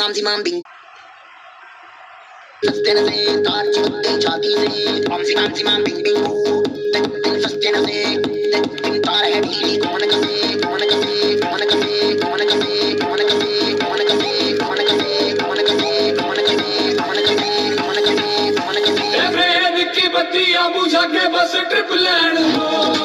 मामसी माम बिंग सस्ते न से तार चिपकते छाती से मामसी माम बिंग बिंग दिल सस्ते न से दिन तार है ढीली कौन कसे कौन कसे कौन कसे कौन कसे कौन कसे कौन कसे कौन कसे कौन कसे कौन कसे कौन कसे कौन कसे कौन कसे की बत्तियां बुझा के बस ट्रिप लैंड